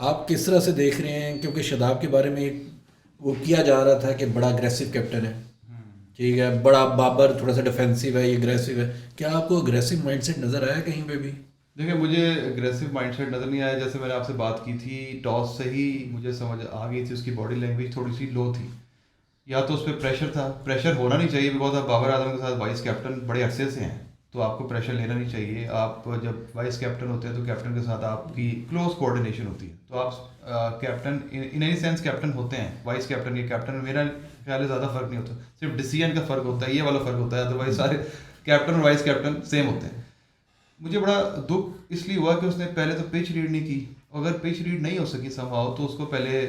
आप किस तरह से देख रहे हैं, क्योंकि शादाब के बारे में एक वो किया जा रहा था कि बड़ा अग्रेसिव कैप्टन है, ठीक है, बड़ा बाबर थोड़ा सा डिफेंसिव है, ये अग्रेसिव है। क्या आपको अग्रेसिव माइंडसेट नज़र आया कहीं पे भी? देखिए, मुझे एग्रेसिव माइंडसेट नज़र नहीं आया। जैसे मैंने आपसे बात की थी, टॉस से ही मुझे समझ आ गई थी उसकी बॉडी लैंग्वेज थोड़ी सी लो थी। या तो उस पर प्रेशर था, प्रेशर होना नहीं चाहिए, बिकॉज आप बाबर आजम के साथ वाइस कैप्टन बड़े अरसे से हैं, तो आपको प्रेशर लेना नहीं चाहिए। आप जब वाइस कैप्टन होते हैं तो कैप्टन के साथ आपकी क्लोज कोऑर्डिनेशन होती है, तो आप captain in any sense captain होते हैं। वाइस कैप्टन या कैप्टन में मेरा ख्याल है ज़्यादा फर्क नहीं होता, सिर्फ डिसीजन का फ़र्क होता है, ये वाला फ़र्क होता है, अदरवाइज सारे कैप्टन और वाइस कैप्टन सेम होते हैं। मुझे बड़ा दुख इसलिए हुआ कि उसने पहले तो पिच रीड नहीं की। अगर पिच रीड नहीं हो सकी समहाउ तो उसको पहले,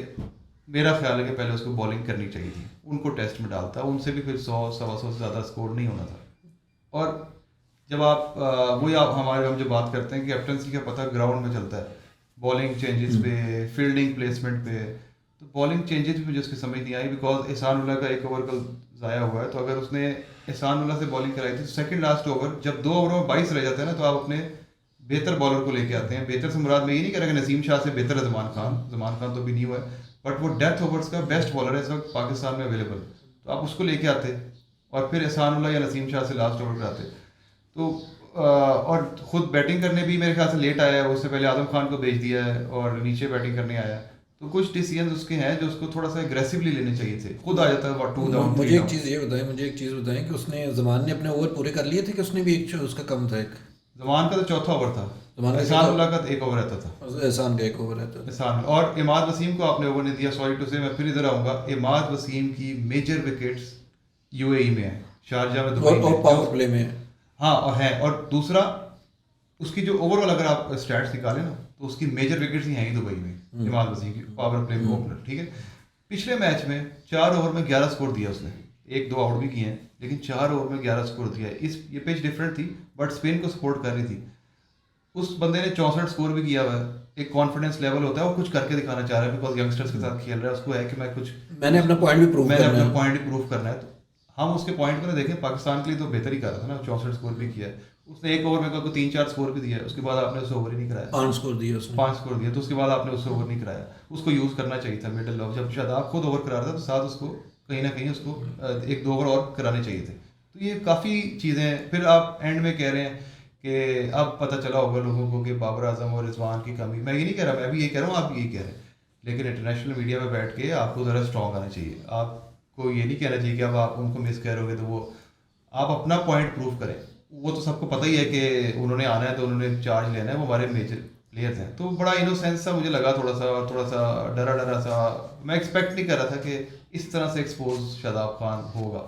मेरा ख्याल है कि पहले उसको बॉलिंग करनी चाहिए थी, उनको टेस्ट में डालता, उनसे भी फिर 100 सवा 100 से ज़्यादा स्कोर नहीं होना था। और जब आप वही आप हमारे हम जो बात करते हैं कि कैप्टनसी का पता ग्राउंड में चलता है, बॉलिंग चेंजेस पे, फील्डिंग प्लेसमेंट पे। तो बॉलिंग चेंजेस भी मुझे उसकी समझ नहीं आई, बिकॉज एहसान उल्ला का एक ओवर कल ज़ाया हुआ है, तो अगर उसने एहसान उल्ला से बॉलिंग कराई थी सेकंड लास्ट ओवर, जब 2 ओवर में 22 रह जाते हैं ना, तो आप अपने बेहतर बॉलर को लेके आते हैं। बेहतर से मुराद मैं ये नहीं कह रहा कि नसीम शाह से बेहतर है जमान खान तो भी नहीं हुआ है, बट वो डेथ ओवर्स का बेस्ट बॉलर है इस वक्त पाकिस्तान में अवेलेबल, तो आप उसको लेके आते और फिर एहसान उल्ला या नसीम शाह से लास्ट ओवर कराते। तो और ख़ुद बैटिंग करने भी मेरे ख्याल से लेट आया है, उससे पहले आजम खान को भेज दिया है और नीचे बैटिंग करने आया है। तो कुछ डिसीजन उसके हैं जो उसको थोड़ा सा एग्रेसिवली लेने चाहिए थे, खुद आ जाता है 2 डाउन 3 डाउन। मुझे एक चीज़ बताएं कि उसने जमान ने अपने ओवर पूरे कर लिए थे कि उसने भी एक उसका कम था एक? जमान का तो चौथा ओवर था, जमान का एहसान चौथा, उल्ला का तो एक ओवर रहता था। एहसान का एक ओवर रहता था। एहसान और इमाद वसीम को आपने ओवर नहीं दिया, सॉरी टू से, मैं फिर इधर आऊँगा। इमाद वसीम की मेजर विकेट्स यूएई में है, शारजा में, दुबई और में, जो पावर प्ले में। हाँ और है। और दूसरा, उसकी जो ओवरऑल अगर आप स्टैट्स निकालें ना, तो उसकी मेजर विकेट्स ही हैं ही दुबई में, इमाद वसीम की पावर प्ले में ओपनर, ठीक है। पिछले मैच में 4 ओवर में 11 स्कोर दिया उसने, 1-2 आउट भी किए हैं, लेकिन 4 ओवर में 11 स्कोर दिया है। ये पिच डिफरेंट थी, बट स्पिन को सपोर्ट कर रही थी। उस बंदे ने 64 स्कोर भी किया हुआ है। एक कॉन्फिडेंस लेवल होता है, वो कुछ करके दिखाना चाह रहा है, बिकॉज यंगस्टर्स के साथ खेल रहा है, उसको है कि मैं कुछ, मैंने अपना पॉइंट भी प्रूव मैंने करना अपना है। पॉइंट भी प्रूव करना है। तो हम उसके पॉइंट को ना देखें, पाकिस्तान के लिए तो बेहतर ही कर रहा था ना, 64 स्कोर भी किया है उसने। एक ओवर में को 3-4 स्कोर भी दिया है, उसके बाद आपने उसे ओवर ही नहीं कराया। 5 स्कोर दिए उसने। 5 स्कोर दिया, तो उसके बाद आपने उससे ओवर नहीं कराया। उसको यूज़ करना चाहिए था मिडल ऑफ, जब शादाब खुद ओवर करा रहा था तो साथ उसको कहीं ना कहीं उसको 1-2 ओवर और कराने चाहिए थे। तो ये काफ़ी चीज़ें, फिर आप एंड में कह रहे हैं कि अब पता चला होगा लोगों को कि बाबर आजम और रिजवान की कमी। मैं ये नहीं कह रहा, मैं भी ये कह रहा हूँ, आप भी ये कह रहे हैं, लेकिन इंटरनेशनल मीडिया पे बैठ के आपको ज़रा स्ट्रॉन्ग आना चाहिए। आपको ये नहीं कहना चाहिए कि अब आप उनको मिस करोगे तो वो, आप अपना पॉइंट प्रूव करें। वो तो सबको पता ही है कि उन्होंने आना है तो उन्होंने चार्ज लेना है, वो हमारे मेजर प्लेयर्स हैं। तो बड़ा इनोसेंस सा मुझे लगा, थोड़ा सा डरा डरा सा। मैं एक्सपेक्ट नहीं कर रहा था कि इस तरह से एक्सपोज शादाब खान होगा।